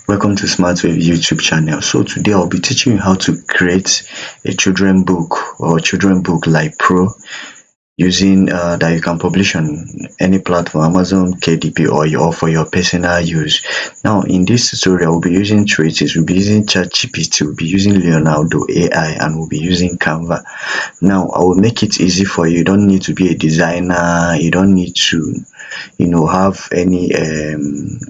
Welcome to SmartWave YouTube channel. So today I'll be teaching you how to create a children book or children book like Pro using that you can publish on any platform, Amazon, KDP, or for your personal use. Now in this tutorial we'll be using traits, we'll be using ChatGPT, we'll be using Leonardo AI, and we'll be using Canva. Now I will make it easy for you. You don't need to be a designer, you don't need to have any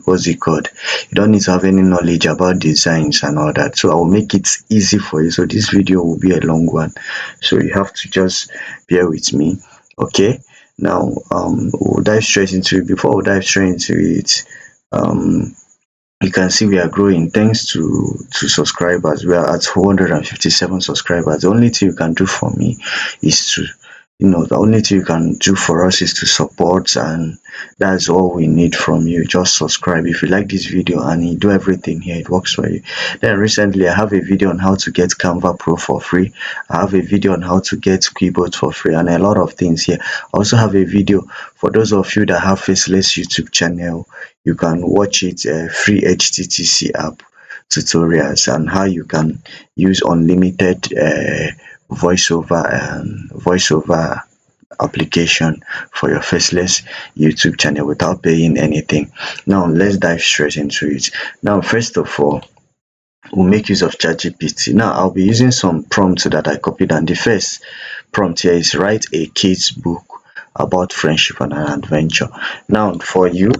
what's it called, you don't need to have any knowledge about designs and all that. So I will make it easy for you. So this video will be a long one, so you have to just bear with me. Okay, now we'll dive straight into it. Before we dive straight into it, um you can see we are growing thanks to subscribers. We are at 457 subscribers. The only thing you can do for me is to the only thing you can do for us is to support, and that's all we need from you. Just subscribe if you like this video, and you do everything here, it works for you. Then recently I have a video on how to get Canva Pro for free. I have a video on how to get keyboard for free, and a lot of things here. I also have a video for those of you that have faceless YouTube channel. You can watch it, free HTTC app tutorials, and how you can use unlimited voiceover application for your faceless YouTube channel without paying anything. Now let's dive straight into it. Now first of all, we'll make use of ChatGPT. Now I'll be using some prompts that I copied, and the first prompt here is write a kids book about friendship and an adventure. Now for you,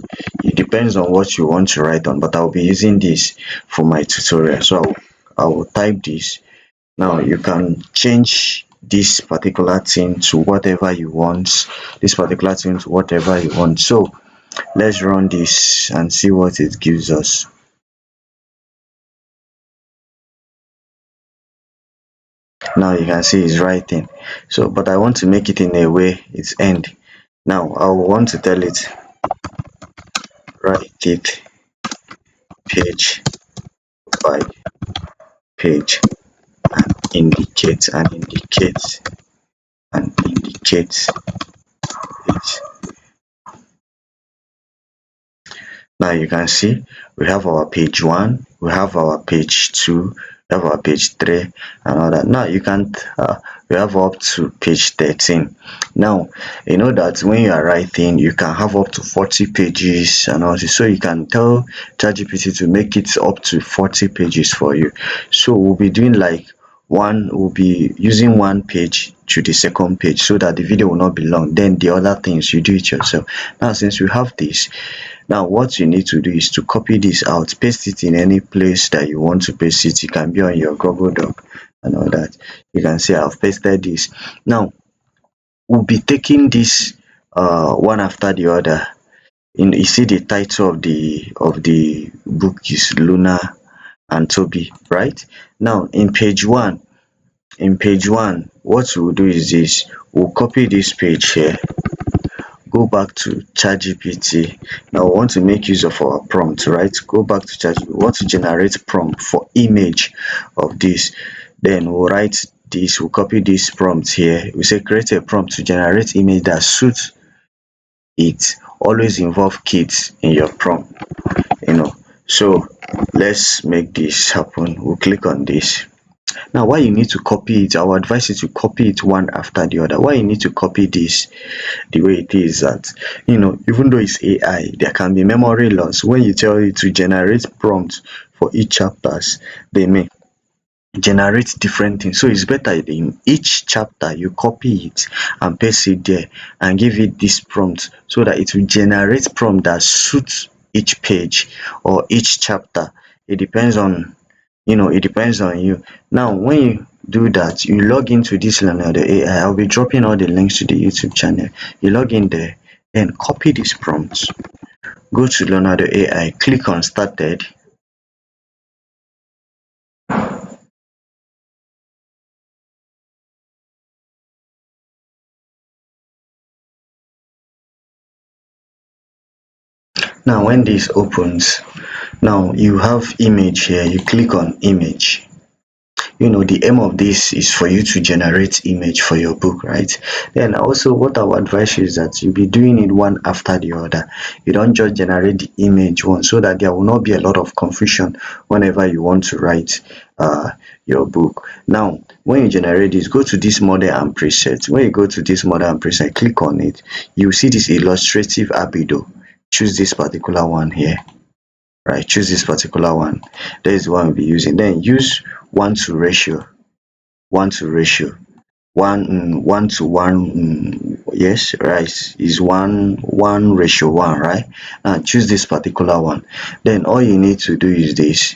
it depends on what you want to write on, but I'll be using this for my tutorial. So I will type this. Now you can change this particular thing to whatever you want, so let's run this and see what it gives us. Now you can see it's writing, so but I want to make it in a way it's end. Now I want to tell it write it page by page, indicate and indicate and indicate it. Now you can see we have our page 1, we have our page 2, we have our page 3 and all that. Now you can we have up to page 13. Now you know that when you are writing you can have up to 40 pages and all this, so you can tell ChatGPT to make it up to 40 pages for you. So we'll be doing like we'll be using one page to the second page, so that the video will not be long. Then the other things you do it yourself. Now since we have this, now what you need to do is to copy this out, paste it in any place that you want to paste it. It can be on your Google Doc and all that. You can see I've pasted this. Now we'll be taking this one after the other. You see the title of the book is Luna and Toby, right? Now in page 1 what we'll do is this: we'll copy this page here, go back to ChatGPT. Now we want to make use of our prompt, right? Go back to ChatGPT. We want to generate prompt for image of this. Then we'll write this, we'll copy this prompt here. We say create a prompt to generate image that suits it. Always involve kids in your prompt, so let's make this happen. We'll click on this. Now why you need to copy it, I will advise you to copy it one after the other. Why you need to copy this the way it is that, even though it's AI, there can be memory loss. When you tell it to generate prompts for each chapters, they may generate different things. So it's better in each chapter you copy it and paste it there and give it this prompt, so that it will generate prompt that suits each page or each chapter. It depends on you. Now when you do that, you log into this Leonardo AI. I'll be dropping all the links to the YouTube channel. You log in there, then copy these prompts, go to Leonardo AI, click on started. Now when this opens, now you have image here, you click on image. the aim of this is for you to generate image for your book, right? Then also, what I would advise you is that you be doing it one after the other. You don't just generate the image one, so that there will not be a lot of confusion whenever you want to write your book. Now, when you generate this, go to this model and preset. When you go to this model and preset, click on it, you see this illustrative abido. Choose this particular one here, right? Choose this particular one. That is the one we'll be using. Then use 1:ratio, 1:ratio, 1:1, yes, right, is 1:1, right? Now choose this particular one. Then all you need to do is this: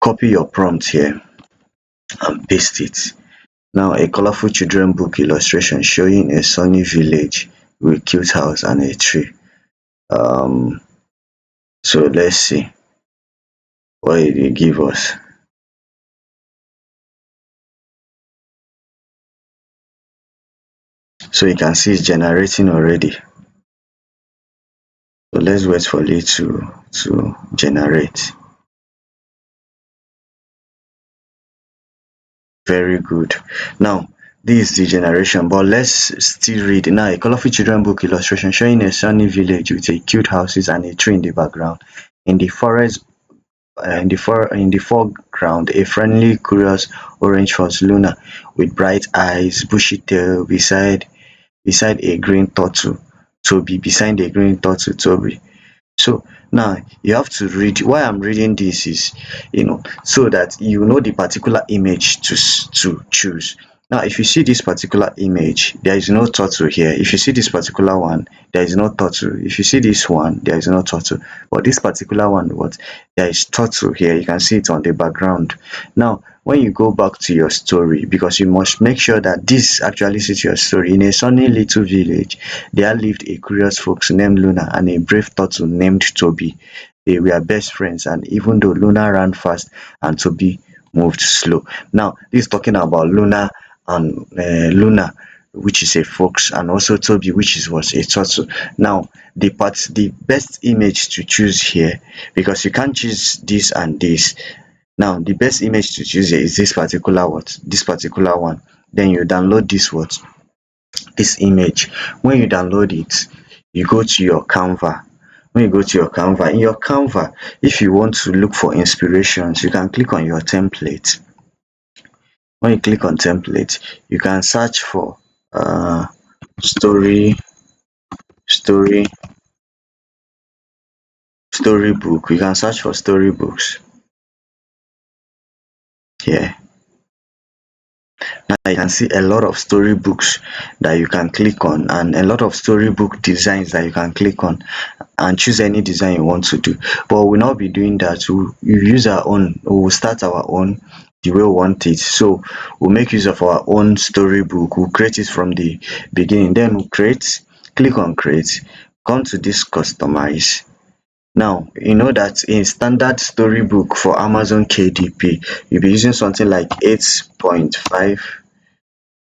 copy your prompt here and paste it. Now, a colorful children book illustration showing a sunny village with cute house and a tree. um so let's see what it will give us. So you can see it's generating already. So let's wait for it to generate. Very good. Now, this is the generation, but let's still read. Now, a colorful children book illustration showing a sunny village with a cute houses and a tree in the background. In the forest, in the foreground, a friendly, curious orange fox Luna with bright eyes, bushy tail beside a green turtle. Beside a green turtle, Toby. So now you have to read. Why I'm reading this is, so that you know the particular image to choose. Now, if you see this particular image, there is no turtle here. If you see this particular one, there is no turtle. If you see this one, there is no turtle. But this particular one, what, there is turtle here. You can see it on the background. Now, when you go back to your story, because you must make sure that this actually suits your story. In a sunny little village, there lived a curious fox named Luna and a brave turtle named Toby. They were best friends, and even though Luna ran fast and Toby moved slow. Now, this is talking about Luna, which is a fox, and also Toby, which was a turtle. Now, the best image to choose here, because you can't choose this and this. Now, the best image to choose here is this particular one. Then you download this image. When you download it, you go to your Canva. When you go to your Canva, in your Canva, if you want to look for inspirations, you can click on your template. When you click on template, you can search for story story storybook. You can search for storybooks here. Now you can see a lot of storybooks that you can click on, and a lot of storybook designs that you can click on and choose any design you want to do. But we'll not be doing that. We'll use our own. We'll start our own the way we want it. So we'll make use of our own storybook. We'll create it from the beginning. Then we'll click on create, come to this customize. Now, you know that in standard storybook for Amazon KDP, you'll be using something like 8.5.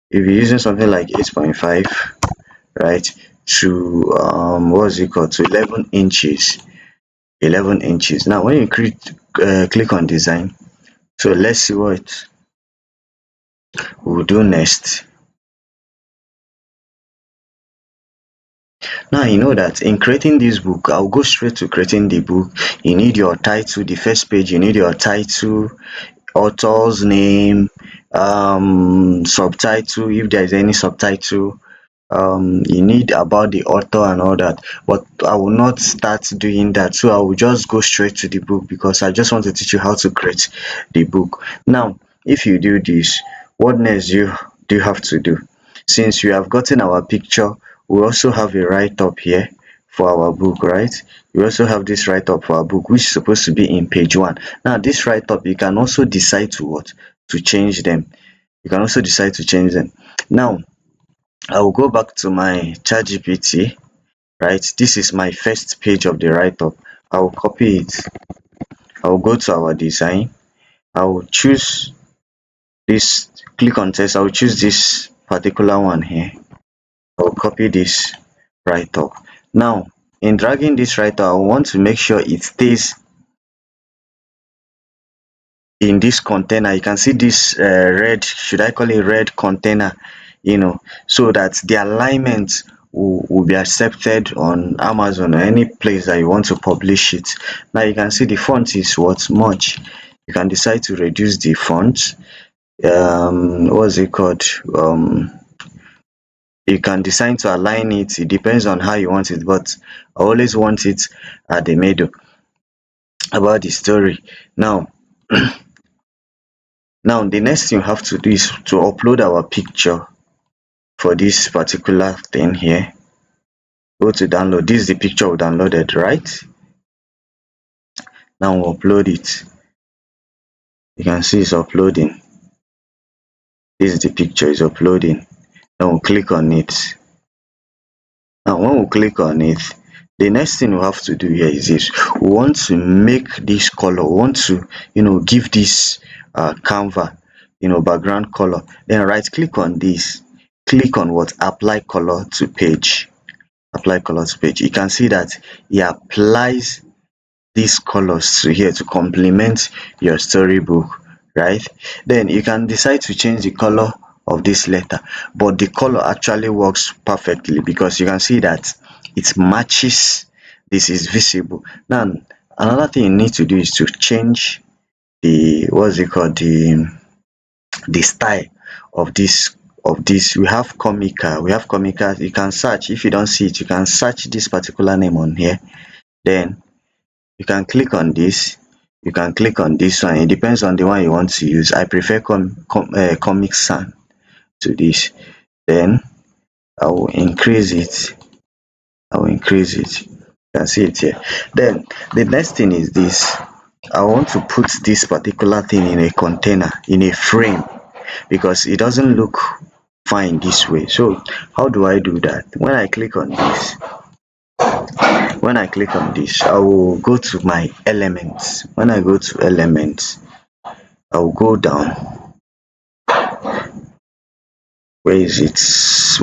You'll be using something like 8.5, right? To what's it called? To 11 inches. 11 inches. Now, when you click on design, so let's see what we'll do next. Now, you know that in creating this book, I'll go straight to creating the book. You need your title. The first page, you need your title, author's name, subtitle, if there is any subtitle. You need about the author and all that, but I will not start doing that. So I will just go straight to the book, because I just want to teach you how to create the book. Now, if you do this, what next do you have to do? Since you have gotten our picture, we also have a write-up here for our book, right? We also have this write-up for our book, which is supposed to be in page 1. Now, this write-up, you can also decide to change them. You can also decide to change them. Now, I will go back to my ChatGPT, right? This is my first page of the write-up. I will copy it. I will go to our design. I will choose this, click on text. I will choose this particular one here. I will copy this write-up. Now, in dragging this write-up, I want to make sure it stays in this container. You can see this red, should I call it red container, so that the alignment will be accepted on Amazon or any place that you want to publish it. Now you can see the font is what much. You can decide to reduce the font. What's it called? You can decide to align it. It depends on how you want it, but I always want it at the middle. About the story now. Now the next thing you have to do is to upload our picture for this particular thing here. Go to download. This is the picture we downloaded, right? Now we'll upload it. You can see it's uploading. This is the picture, is uploading. Now we'll click on it. Now when we click on it, the next thing we have to do here is this. We want to make this color. We want to give this Canva background color. Then right click on this, click on what, apply color to page. Apply color to page. You can see that it applies these colors to here to complement your storybook, right? Then you can decide to change the color of this letter, but the color actually works perfectly because you can see that it matches. This is visible. Now another thing you need to do is to change the, what's it called, the style of this. We have comical. You can search. If you don't see it, you can search this particular name on here. Then you can click on this. You can click on this one. It depends on the one you want to use. I prefer Comic Sans to this. Then I will increase it. You can see it here. Then the next thing is this. I want to put this particular thing in a container, in a frame, because it doesn't look fine this way. So how do I do that? When I click on this, I will go to my elements. When I go to elements, I will go down. Where is it?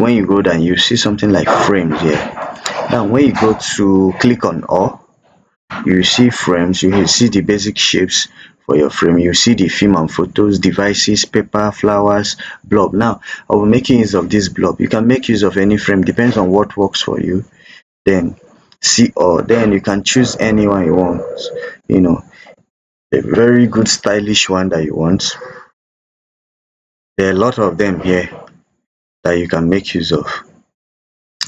When you go down, you see something like frames here. Now when you go to click on all, you see frames. You will see the basic shapes for your frame. You see the film and photos, devices, paper, flowers, blob. Now I will make use of this blob. You can make use of any frame, depends on what works for you. Then see all. Then you can choose any one you want. You know, a very good stylish one that you want. There are a lot of them here that you can make use of.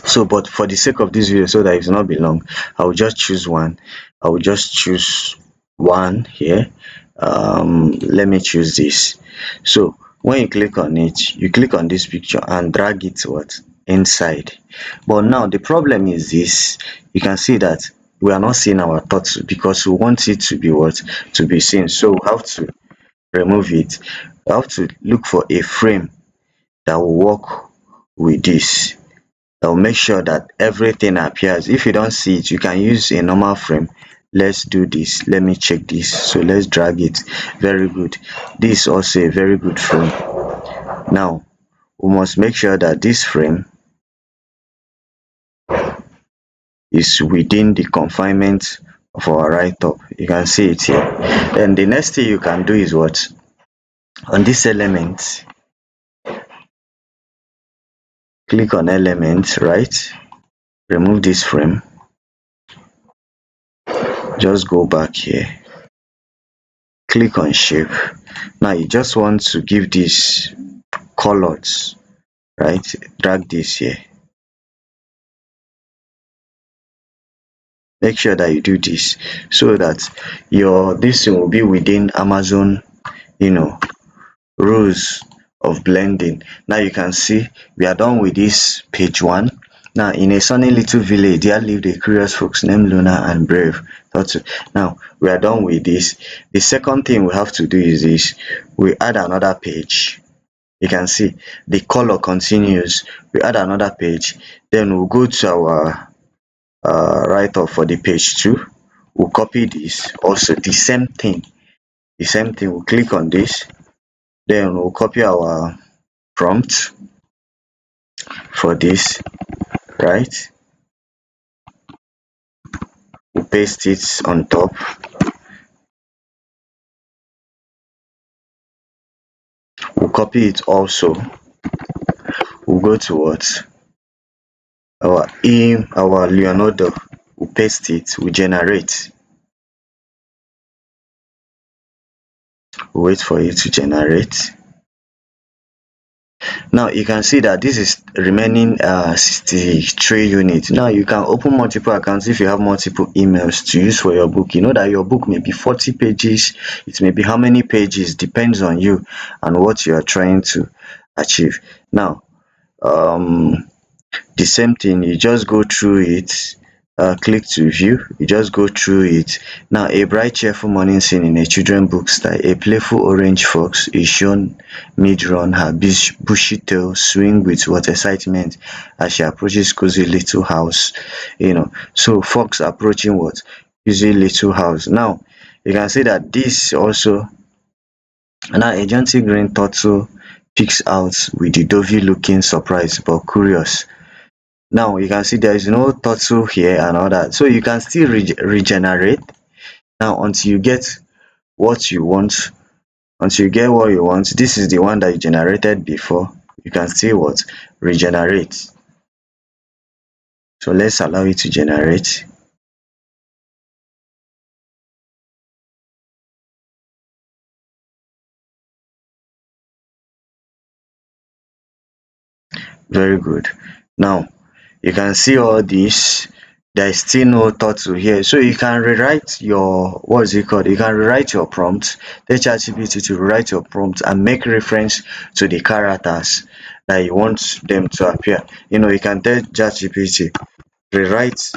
So but for the sake of this video, so that it will not be long, I will just choose one. I will just choose one here. Let me choose this. So when you click on it, you click on this picture and drag it what, inside. But now the problem is this. You can see that we are not seeing our thoughts because we want it to be what, to be seen. So we have to remove it. We have to look for a frame that will work with this. I will make sure that everything appears. If you don't see it, you can use a normal frame. Let's do this. Let me check this. So let's drag it. Very good. This is also a very good frame. Now we must make sure that this frame is within the confinement of our write-up. You can see it here. Then the next thing you can do is what? On this element, click on elements, right? Remove this frame. Just go back here. Click on shape. Now you just want to give this colors, right? Drag this here. Make sure that you do this so that your this will be within Amazon, you know, rules of blending. Now you can see we are done with this page one. Now in a sunny little village there lived a curious folks named Luna and Brave. Now we are done with this. The second thing we have to do is this. We add another page. You can see the color continues. We add another page. Then we'll go to our write-up for the page two. We'll copy this. Also the same thing. We'll click on this. Then we'll copy our prompt for this, right? We'll paste it on top. copy it also. We'll go to what? Our Leonardo. We'll paste it, we generate. We'll wait for it to generate. Now you can see that this is remaining 63 units. Now you can open multiple accounts if you have multiple emails to use for your book. You know that your book may be 40 pages, it may be how many pages, depends on you and what you are trying to achieve. Now the same thing, you just go through it, click to view, you just go through it. Now a bright cheerful morning scene in a children book style. A playful orange fox is shown mid-run, her bushy tail swing with what excitement as she approaches cozy little house. So fox approaching what? Cozy little house. Now you can see that this also. Now a gentle green turtle peeks out with the dovey looking surprised but curious. Now you can see there is no turtle here and all that, so you can still regenerate now until you get what you want. Until you get what you want, this is the one that you generated before, you can still what? Regenerate. So let's allow it to generate. Very good. Now you can see all this, there is still no turtle here, so you can rewrite your, what is it called, you can rewrite your prompt. Tell ChatGPT to rewrite your prompt and make reference to the characters that you want them to appear. You can tell ChatGPT rewrite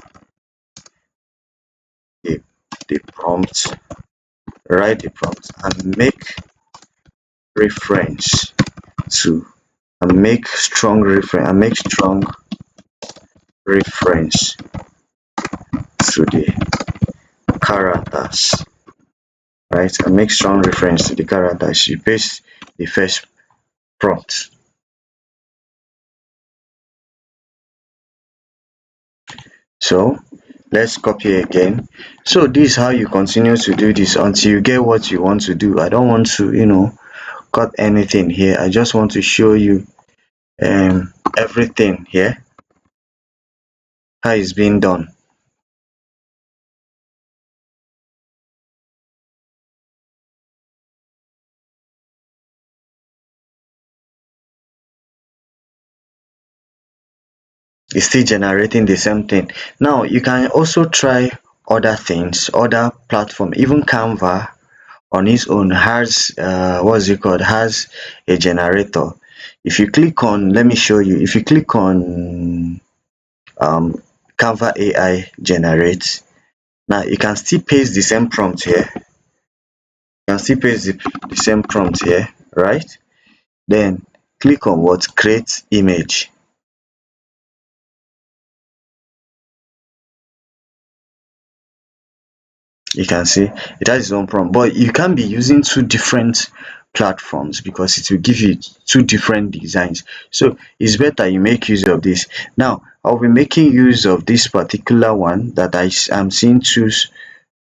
the, the prompt, write the prompt and make reference to, and make strong reference, and make strong reference to the characters, right? And make strong reference to the characters. You paste the first prompt. So let's copy again. So this is how you continue to do this until you get what you want to do. I don't want to cut anything here. I just want to show you everything here, how it's being done. It's still generating the same thing. Now you can also try other things, other platform. Even Canva on its own has what's it called, has a generator. If you click on, let me show you, if you click on Canva AI generate, now you can still paste the same prompt here, you can still paste the same prompt here, right? Then click on what? Create image. You can see it has its own prompt, but you can't be using two different platforms because it will give you two different designs. So it's better you make use of this. Now I'll be making use of this particular one that I'm seeing two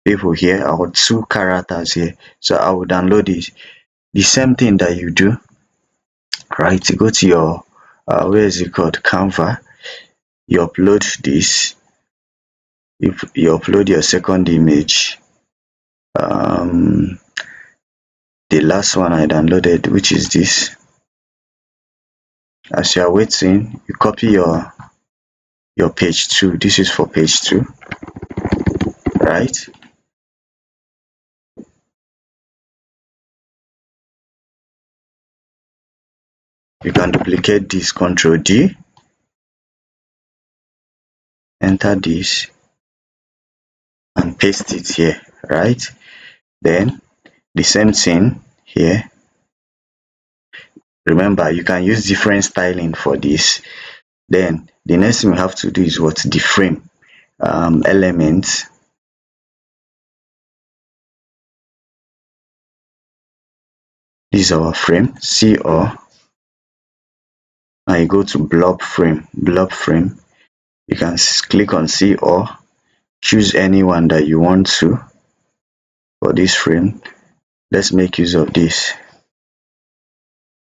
people here, or two characters here, so I will download it. The same thing that you do, right? You go to your where is it called, Canva, you upload this, you upload your second image, um the last one I downloaded, which is this. As you are waiting, you copy your page 2. This is for page 2, right? You can duplicate this, Control D, enter this and paste it here, right? Then the same thing here. Remember, you can use different styling for this. Then the next thing we have to do is what? The frame element. This is our frame, see all. Now you go to blob frame. You can click on see all, choose any one that you want to for this frame. Let's make use of this.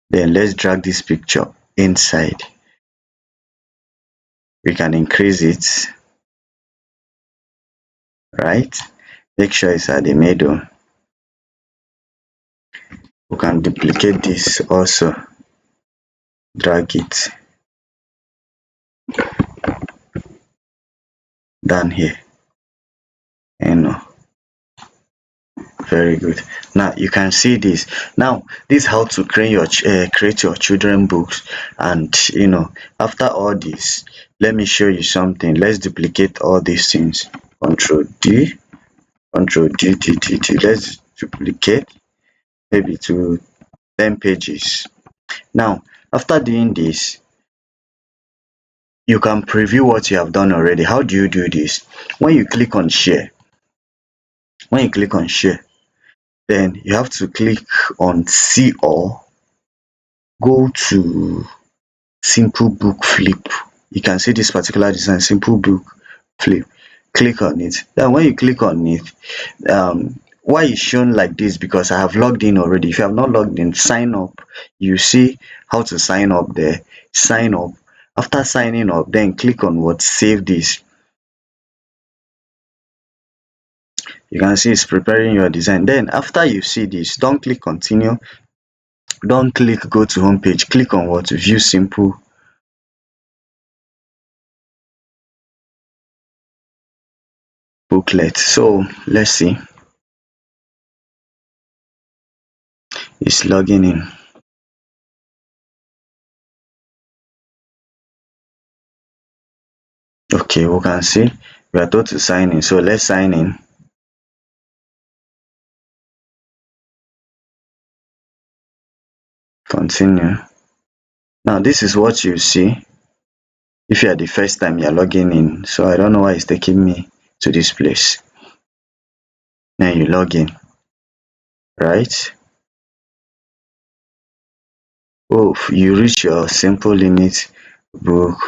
Then let's drag this picture inside. We can increase it, right? Make sure it's at the middle. We can duplicate this also, drag it down here, and very good. Now you can see this. Now this is how to create your children books. And after all this, let me show you something. Let's duplicate all these things. Control D, Control D, D, D, D. Let's duplicate maybe to 10 pages. Now after doing this, you can preview what you have done already. How do you do this? When you click on share, when you click on share, then you have to click on see all, go to simple book flip. You can see this particular design, simple book flip. Click on it. Then when you click on it, why it's shown like this? Because I have logged in already. If you have not logged in, sign up. You see how to sign up there. Sign up. After signing up, then click on what, save this. You can see it's preparing your design. Then after you see this, don't click continue, don't click go to home page, click on what, view simple booklet. So let's see, it's logging in. Okay, we can see we are told to sign in, so let's sign in. Continue. Now this is what you see if you are the first time you are logging in. So I don't know why it's taking me to this place. Then you log in, right? Oh, you reach your simple limit book.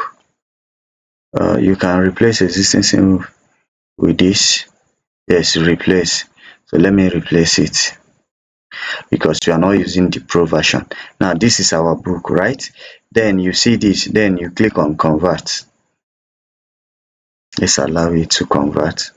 You can replace existing symbol with this. Yes, replace. So let me replace it because you are not using the pro version. Now this is our book, right? Then you see this, then you click on convert. Let's allow it to convert.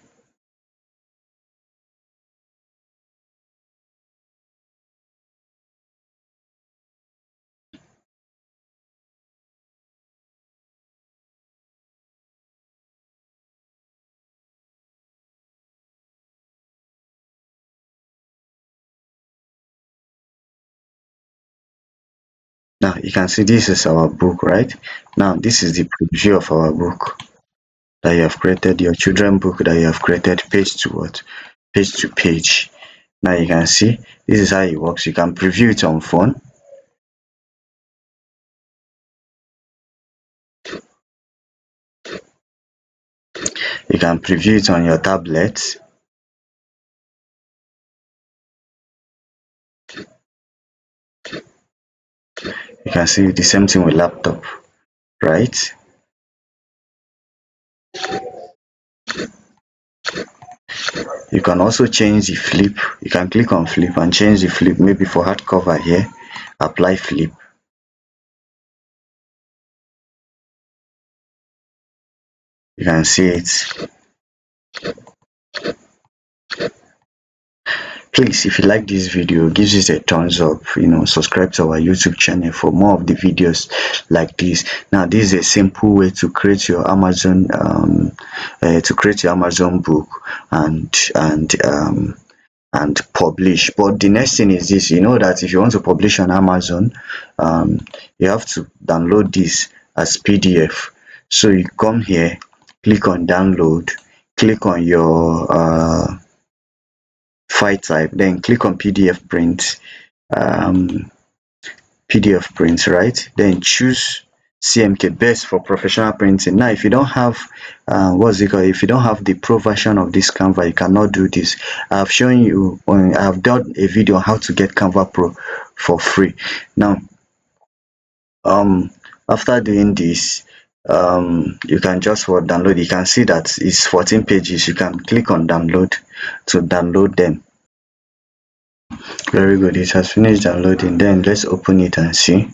Now you can see this is our book, right? Now this is the preview of our book that you have created, your children book that you have created, page to what? Page to page. Now you can see this is how it works. You can preview it on phone. You can preview it on your tablet. You can see the same thing with laptop, right? You can also change the flip. You can click on flip and change the flip, maybe for hardcover here, apply flip. You can see it. Please, if you like this video, give it a thumbs up. Subscribe to our YouTube channel for more of the videos like this. Now this is a simple way to create your Amazon book and publish. But the next thing is this, that if you want to publish on Amazon, you have to download this as PDF. So you come here, click on download, click on your file type, then click on PDF print, PDF print, right? Then choose CMK, best for professional printing. Now if you don't have if you don't have the pro version of this Canva, you cannot do this. I've shown you I have done a video on how to get Canva Pro for free. Now after doing this, you can just download. You can see that it's 14 pages. You can click on download to download them. Very good, it has finished downloading. Then let's open it and see.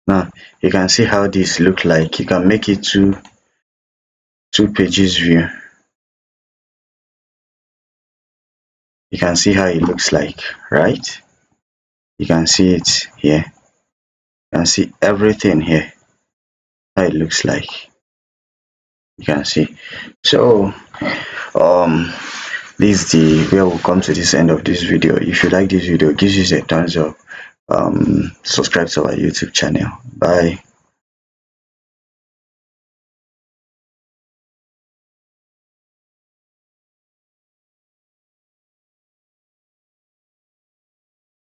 Now you can see how this look like. You can make it two pages view. You can see how it looks like, right? You can see it here. You can see everything here, how it looks like. You can see. So this is the where we'll come to this end of this video. If you like this video, give us a thumbs up. Subscribe to our YouTube channel. Bye.